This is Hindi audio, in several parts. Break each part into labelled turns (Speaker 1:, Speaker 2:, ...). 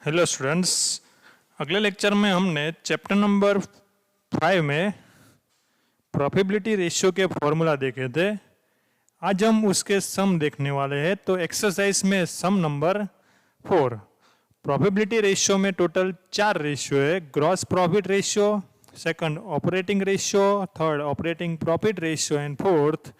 Speaker 1: हेलो स्टूडेंट्स, अगले लेक्चर में हमने चैप्टर नंबर 5 में प्रोबेबिलिटी रेशियो के फॉर्मूला देखे थे। आज हम उसके सम देखने वाले हैं। तो एक्सरसाइज में सम नंबर 4। प्रोबेबिलिटी रेशियो में टोटल 4 रेशियो है। Gross profit ratio, second operating ratio, third operating profit ratio and fourth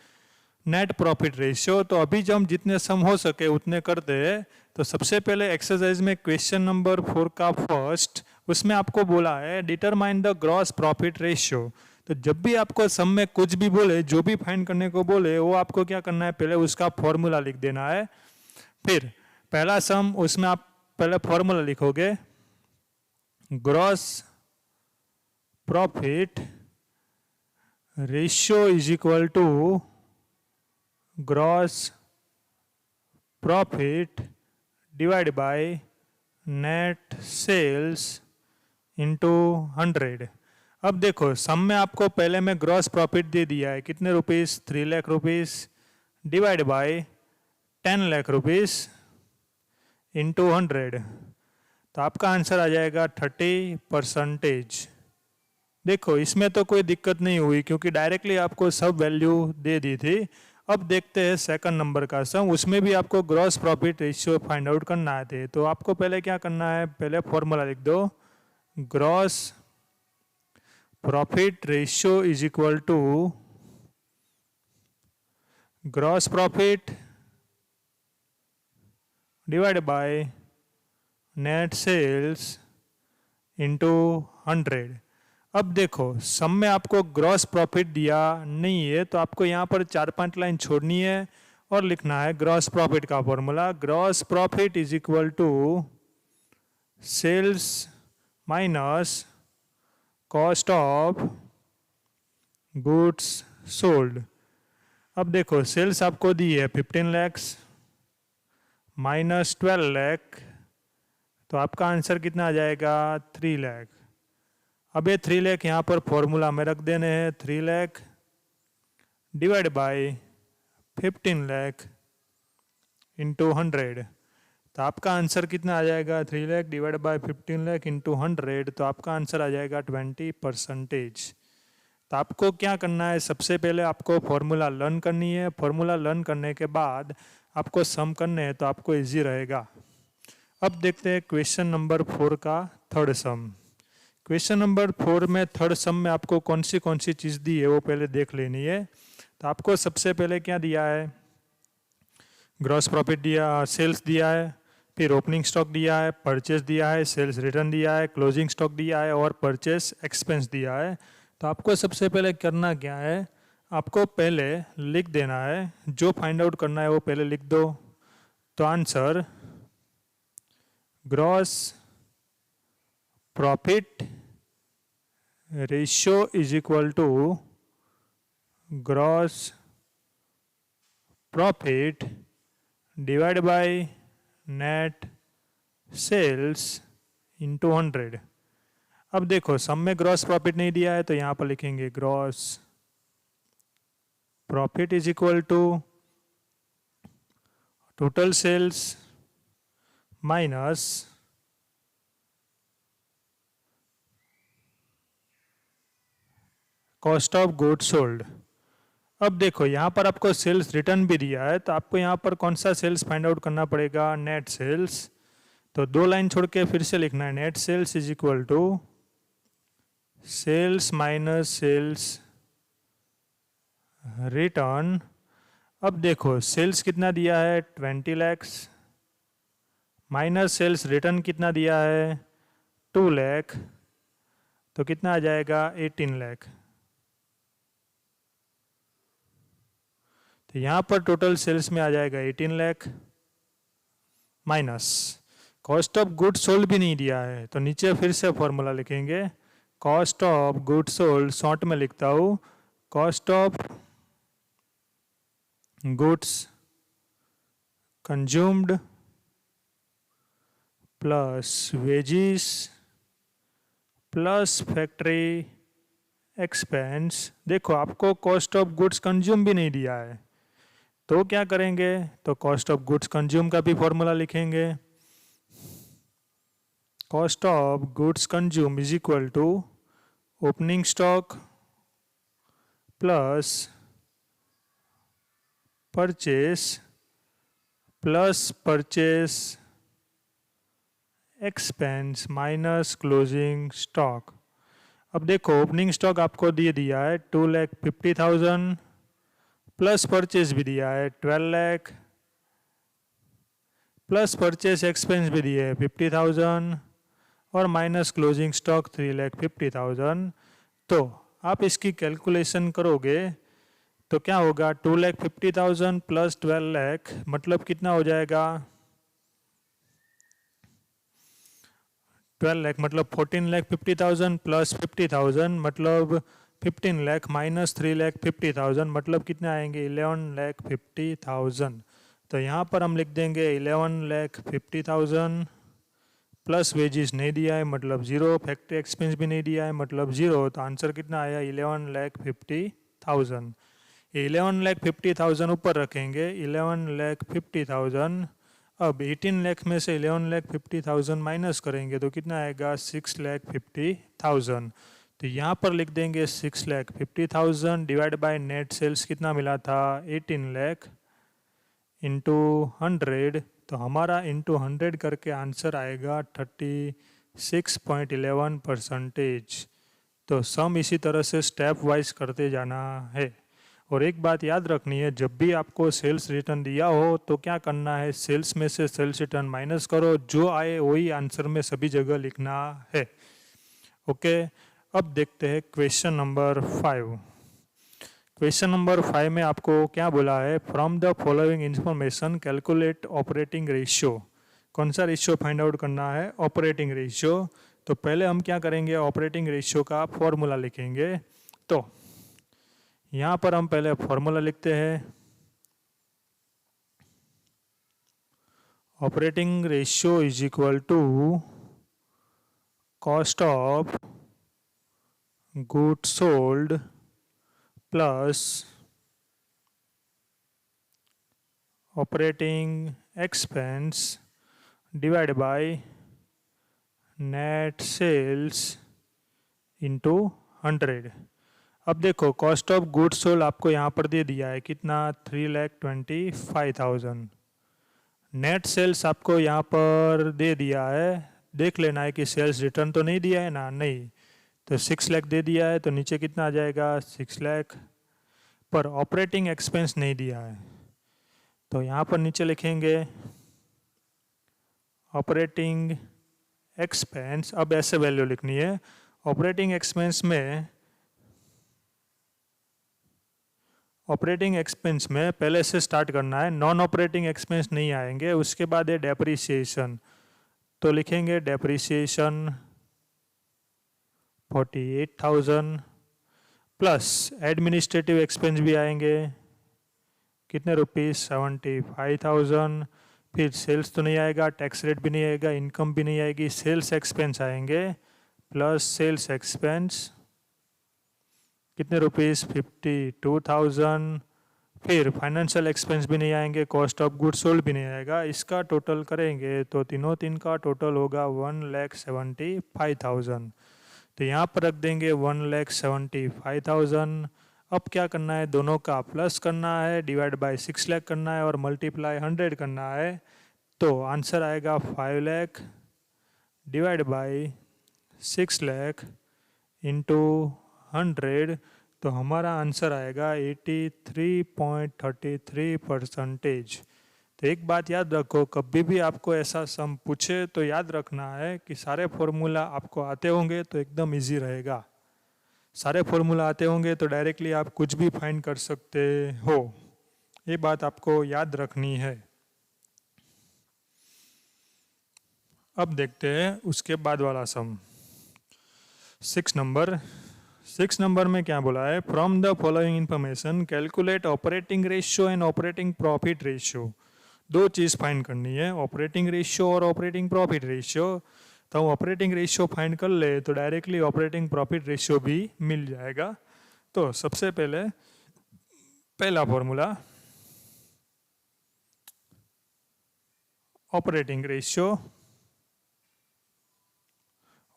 Speaker 1: net profit ratio. तो अभी जब हम जितने सम हो सके उतने करते हैं। तो सबसे पहले एक्सरसाइज में क्वेश्चन नंबर 4 का फर्स्ट, उसमें आपको बोला है determine the gross profit ratio. तो जब भी आपको सम में कुछ भी बोले, जो भी फाइंड करने को बोले, वो आपको क्या करना है, पहले उसका फॉर्मूला लिख देना है। फिर पहला सम, उसमें आप पहले फॉर्मूला लिखोगे, gross profit ratio is equal to gross profit divide by net sales into 100। अब देखो सम में आपको पहले में ग्रॉस प्रॉफिट दे दिया है, कितने rupees, 3 lakh rupees, divide by 10 lakh rupees into 100। तो आपका आंसर आ जाएगा 30%। देखो इसमें तो कोई दिक्कत नहीं हुई क्योंकि डायरेक्टली आपको सब वैल्यू दे दी थी। अब देखते हैं सेकंड नंबर का सम, उसमें भी आपको gross profit ratio find out करना है। तो आपको पहले क्या करना है, पहले फॉर्मूला लिख दो, gross profit ratio is equal to gross profit divide by net sales into 100। अब देखो सम में आपको ग्रॉस प्रॉफिट दिया नहीं है, तो आपको यहाँ पर 4-5 लाइन छोड़नी है और लिखना है ग्रॉस प्रॉफिट का formula. Gross profit is equal to sales minus cost of goods sold. अब देखो सेल्स आपको दी है 15 लाख माइनस 12 लाख, तो आपका आंसर कितना आ जाएगा, 3 लाख। अब ये 3 लाख यहाँ पर फॉर्मूला में रख देने हैं, 3 lakh divide by 15 lakh into 100। तो आपका आंसर कितना आ जाएगा, 3 lakh divide by 15 lakh into 100। तो आपका आंसर आ जाएगा 20%। तो आपको क्या करना है, सबसे पहले आपको फॉर्मूला लर्न करनी है। फॉर्मूला लर्न करने के बाद आपको सम करने हैं, तो आपको इजी रहेगा। अब देखते हैं क्वेश्चन नंबर 4 का थर्ड सम। क्वेश्चन नंबर 4 में थर्ड सम में आपको कौन सी चीज़ दी है वो पहले देख लेनी है। तो आपको सबसे पहले क्या दिया है, ग्रॉस प्रॉफिट दिया, सेल्स दिया है, फिर ओपनिंग स्टॉक दिया है, परचेस दिया है, सेल्स रिटर्न दिया है, क्लोजिंग स्टॉक दिया है और परचेस एक्सपेंस दिया है। तो आपको सबसे पहले करना क्या है, आपको पहले लिख देना है, जो फाइंड आउट करना है वो पहले लिख दो। तो answer gross profit ratio is equal to gross profit divide by net sales into 100। अब देखो सम में ग्रॉस प्रॉफिट नहीं दिया है, तो यहाँ पर लिखेंगे gross profit is equal to total sales minus cost of goods sold. अब देखो यहाँ पर आपको सेल्स रिटर्न भी दिया है, तो आपको यहाँ पर कौन सा सेल्स फाइंड आउट करना पड़ेगा, नेट सेल्स। तो 2 लाइन छोड़ के फिर से लिखना है, net sales is equal to sales minus sales return. अब देखो सेल्स कितना दिया है, 20 लाख माइनस सेल्स रिटर्न कितना दिया है, 2 लाख। तो कितना आ जाएगा, 18 लाख। तो यहाँ पर टोटल सेल्स में आ जाएगा 18 lakh minus cost of good sold भी नहीं दिया है, तो नीचे फिर से फॉर्मूला लिखेंगे, cost of good sold short में लिखता हूँ, cost of goods consumed plus wages plus factory expense. देखो आपको कॉस्ट ऑफ गुड्स कंज्यूम भी नहीं दिया है, तो क्या करेंगे, तो कॉस्ट ऑफ गुड्स कंज्यूम का भी फॉर्मूला लिखेंगे, cost of goods consume is equal to opening stock plus purchase expense minus closing stock. अब देखो ओपनिंग स्टॉक आपको दे दिया है 2,50,000 प्लस परचेज भी दिया है 12 लाख प्लस परचेस एक्सपेंस भी दिए है 50,000 और माइनस क्लोजिंग स्टॉक 3,50,000। तो आप इसकी कैलकुलेशन करोगे तो क्या होगा 2,50,000 प्लस 12 लाख मतलब कितना हो जाएगा 12 लाख मतलब 14,50,000 प्लस 50,000 मतलब 15 लाख माइनस 3,50,000 मतलब कितने आएंगे 11,50,000। तो यहाँ पर हम लिख देंगे 11,50,000 प्लस वेजिस नहीं दिया है मतलब जीरो, फैक्ट्री एक्सपेंस भी नहीं दिया है मतलब जीरो। तो आंसर कितना आया 11,50,000। 11,50,000 ऊपर रखेंगे 11,50,000। अब 18 लाख में से 11,50,000 माइनस करेंगे तो कितना आएगा 6,50,000। तो यहाँ पर लिख देंगे 6,50,000 डिवाइड बाय नेट सेल्स कितना मिला था 18 लाख इंटू 100। तो हमारा इंटू 100 करके आंसर आएगा 36.11%। तो सम इसी तरह से स्टेप वाइज करते जाना है। और एक बात याद रखनी है जब भी आपको सेल्स रिटर्न दिया हो तो क्या करना है सेल्स में से सेल्स रिटर्न माइनस करो, जो आए वही आंसर में सभी जगह लिखना है। ओके, अब देखते हैं क्वेश्चन नंबर 5। क्वेश्चन नंबर 5 में आपको क्या बोला है from the following information calculate operating ratio. कौन सा रेशियो फाइंड आउट करना है ऑपरेटिंग रेशियो। तो पहले हम क्या करेंगे ऑपरेटिंग रेशियो का फॉर्मूला लिखेंगे। तो यहाँ पर हम पहले फॉर्मूला लिखते हैं operating ratio is equal to cost of goods sold plus operating expense divide by net sales into 100। अब देखो कॉस्ट ऑफ गुड्स सोल्ड आपको यहाँ पर दे दिया है कितना 3,25,000। नेट सेल्स आपको यहाँ पर दे दिया है, देख लेना है कि सेल्स रिटर्न तो नहीं दिया है ना, नहीं। तो 6 लाख दे दिया है तो नीचे कितना आ जाएगा 6 लाख। पर ऑपरेटिंग एक्सपेंस नहीं दिया है तो यहाँ पर नीचे लिखेंगे ऑपरेटिंग एक्सपेंस। अब ऐसे वैल्यू लिखनी है ऑपरेटिंग एक्सपेंस में पहले से स्टार्ट करना है, नॉन ऑपरेटिंग एक्सपेंस नहीं आएंगे। उसके बाद है डेप्रिसिएशन, तो लिखेंगे डेप्रिसिएशन 48,000 प्लस एडमिनिस्ट्रेटिव एक्सपेंस भी आएंगे कितने रुपीस 75,000। फिर सेल्स तो नहीं आएगा, टैक्स रेट भी नहीं आएगा, इनकम भी नहीं आएगी, सेल्स एक्सपेंस आएंगे प्लस सेल्स एक्सपेंस कितने रुपीस 52,000। फिर फाइनेंशियल एक्सपेंस भी नहीं आएंगे, कॉस्ट ऑफ गुड्स सोल्ड भी नहीं आएगा। इसका टोटल करेंगे तो तीन का टोटल होगा 1,75,000। तो यहाँ पर रख देंगे 1,75,000। अब क्या करना है दोनों का प्लस करना है, डिवाइड बाय 6 लाख करना है और मल्टीप्लाई 100 करना है। तो आंसर आएगा 5 lakh divide by 6 lakh into 100। तो हमारा आंसर आएगा 83.33%। तो एक बात याद रखो कभी भी आपको ऐसा सम पूछे तो याद रखना है कि सारे फॉर्मूला आपको आते होंगे तो एकदम इजी रहेगा। सारे फॉर्मूला आते होंगे तो डायरेक्टली आप कुछ भी फाइंड कर सकते हो, ये बात आपको याद रखनी है। अब देखते हैं उसके बाद वाला सम 6 नंबर में क्या बोला है from the following information calculate operating ratio and operating profit ratio. दो चीज़ फाइंड करनी है ऑपरेटिंग रेशियो और ऑपरेटिंग प्रॉफिट रेशियो। तो हम ऑपरेटिंग रेशियो फाइंड कर ले तो डायरेक्टली ऑपरेटिंग प्रॉफिट रेशियो भी मिल जाएगा। तो सबसे पहले पहला formula operating ratio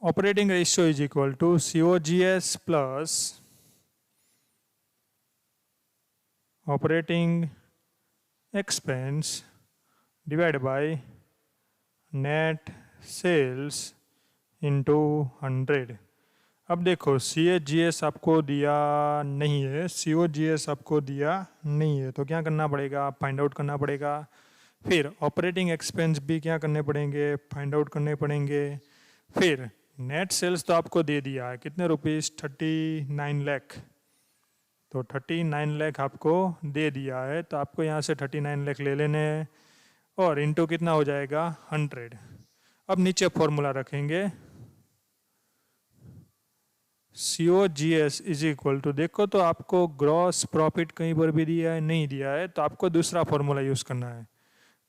Speaker 1: operating ratio is equal to COGS plus operating expense divide by net sales into 100। अब देखो COGS आपको दिया नहीं है, COGS आपको दिया नहीं है, तो क्या करना पड़ेगा, फाइंड आउट करना पड़ेगा। फिर ऑपरेटिंग एक्सपेंस भी क्या करने पड़ेंगे, फाइंड आउट करने पड़ेंगे। फिर नेट सेल्स तो आपको दे दिया है, कितने रुपीस, 39 लाख, तो 39 लाख आपको दे दिया है, तो आपको यहाँ से 39 लाख ले लेने हैं और इनटू कितना हो जाएगा 100। अब नीचे फॉर्मूला रखेंगे COGS इज इक्वल टू, देखो तो आपको ग्रॉस प्रॉफिट कहीं पर भी दिया है, नहीं दिया है, तो आपको दूसरा फॉर्मूला यूज करना है,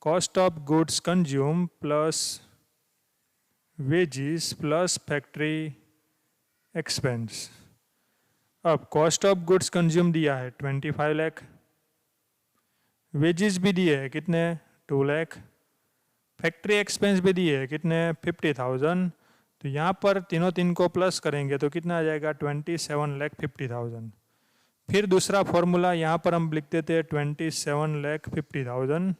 Speaker 1: cost of goods consume plus wages plus factory expense. अब कॉस्ट ऑफ गुड्स कंज्यूम दिया है 25 लाख, वेजिस भी दिए है कितने 2 लाख, फैक्ट्री एक्सपेंस भी दिए है कितने 50,000, तो यहाँ पर तीनों तीन को प्लस करेंगे तो कितना आ जाएगा 27,50,000। फिर दूसरा फॉर्मूला यहाँ पर हम लिख देते हैं 27,50,000।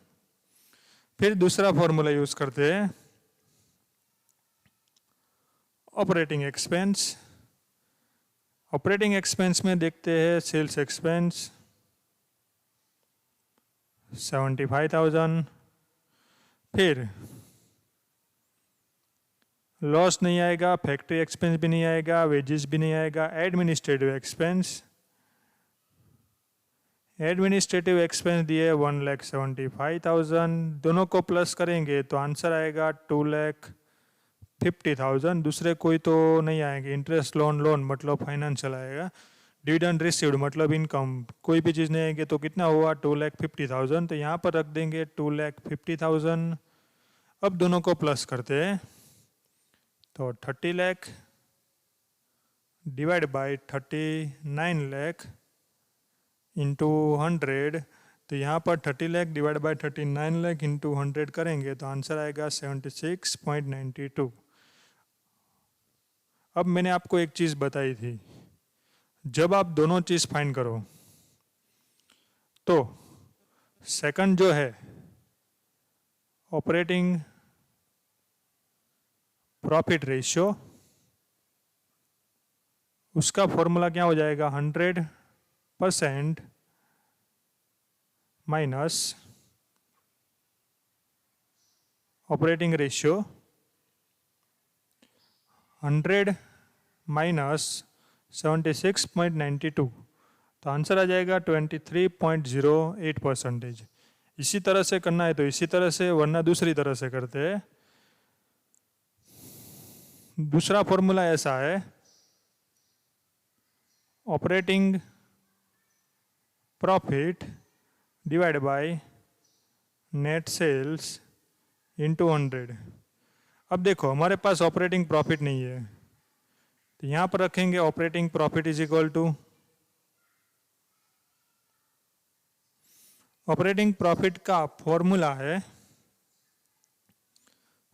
Speaker 1: फिर दूसरा फॉर्मूला यूज करते हैं ऑपरेटिंग एक्सपेंस। ऑपरेटिंग एक्सपेंस में देखते हैं सेल्स एक्सपेंस 75,000, फिर लॉस नहीं आएगा, फैक्ट्री एक्सपेंस भी नहीं आएगा, वेजेस भी नहीं आएगा, एडमिनिस्ट्रेटिव एक्सपेंस, एडमिनिस्ट्रेटिव एक्सपेंस दिए 1,75,000, दोनों को प्लस करेंगे तो आंसर आएगा 2,50,000। दूसरे कोई तो नहीं आएंगे, इंटरेस्ट लोन मतलब फाइनेंशियल आएगा, डिविडेंड रिसीव्ड मतलब इनकम, कोई भी चीज़ नहीं आएगी, तो कितना हुआ 2,50,000, तो यहाँ पर रख देंगे 2,50,000। अब दोनों को प्लस करते हैं तो 30 lakh divide by 39 lakh into 100, तो यहाँ पर 30 lakh divide by 39 lakh into 100 करेंगे तो आंसर आएगा 76.92। अब मैंने आपको एक चीज़ बताई थी, जब आप दोनों चीज़ फाइंड करो तो सेकंड जो है ऑपरेटिंग प्रॉफिट रेशियो, उसका फॉर्मूला क्या हो जाएगा 100% माइनस ऑपरेटिंग रेशियो, 100 माइनस 76.92, तो आंसर आ जाएगा 23.08%। इसी तरह से करना है तो इसी तरह से, वरना दूसरी तरह से करते हैं। दूसरा फॉर्मूला ऐसा है, operating profit divide by net sales into 100। अब देखो हमारे पास ऑपरेटिंग प्रॉफिट नहीं है, तो यहाँ पर रखेंगे operating profit is equal to, operating profit का फॉर्मूला है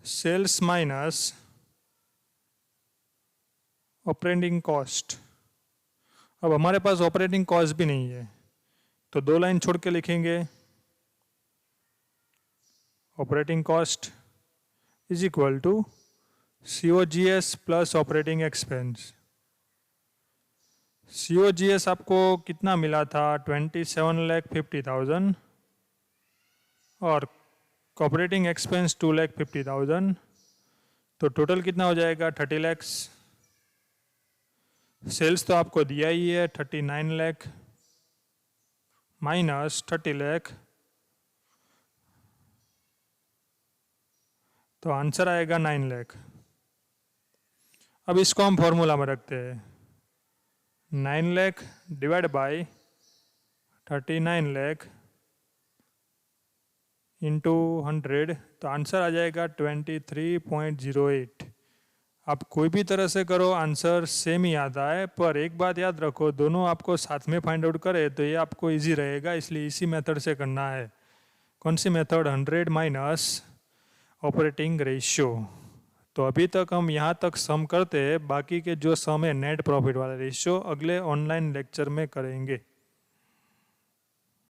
Speaker 1: सेल्स माइनस ऑपरेटिंग कॉस्ट। अब हमारे पास ऑपरेटिंग कॉस्ट भी नहीं है, तो 2 लाइन छोड़ के लिखेंगे operating cost is equal to COGS plus operating expense. COGS आपको कितना मिला था 27,50,000 और ऑपरेटिंग एक्सपेंस 2,50,000, तो टोटल कितना हो जाएगा 30 लाख। सेल्स तो आपको दिया ही है 39 लाख माइनस 30 लाख, तो आंसर आएगा 9 लाख। अब इसको हम फॉर्मूला में रखते हैं, 9 lakh divide by 39 lakh into 100, तो आंसर आ जाएगा 23.08। आप कोई भी तरह से करो आंसर सेम ही आता है, पर एक बात याद रखो, दोनों आपको साथ में फाइंड आउट करे तो ये आपको इजी रहेगा, इसलिए इसी मेथड से करना है। कौन सी मेथड, 100 माइनस ऑपरेटिंग रेशियो। तो अभी तक हम यहाँ तक सम करते हैं, बाकी के जो सम है नेट प्रॉफिट वाला रेशियो अगले ऑनलाइन लेक्चर में करेंगे।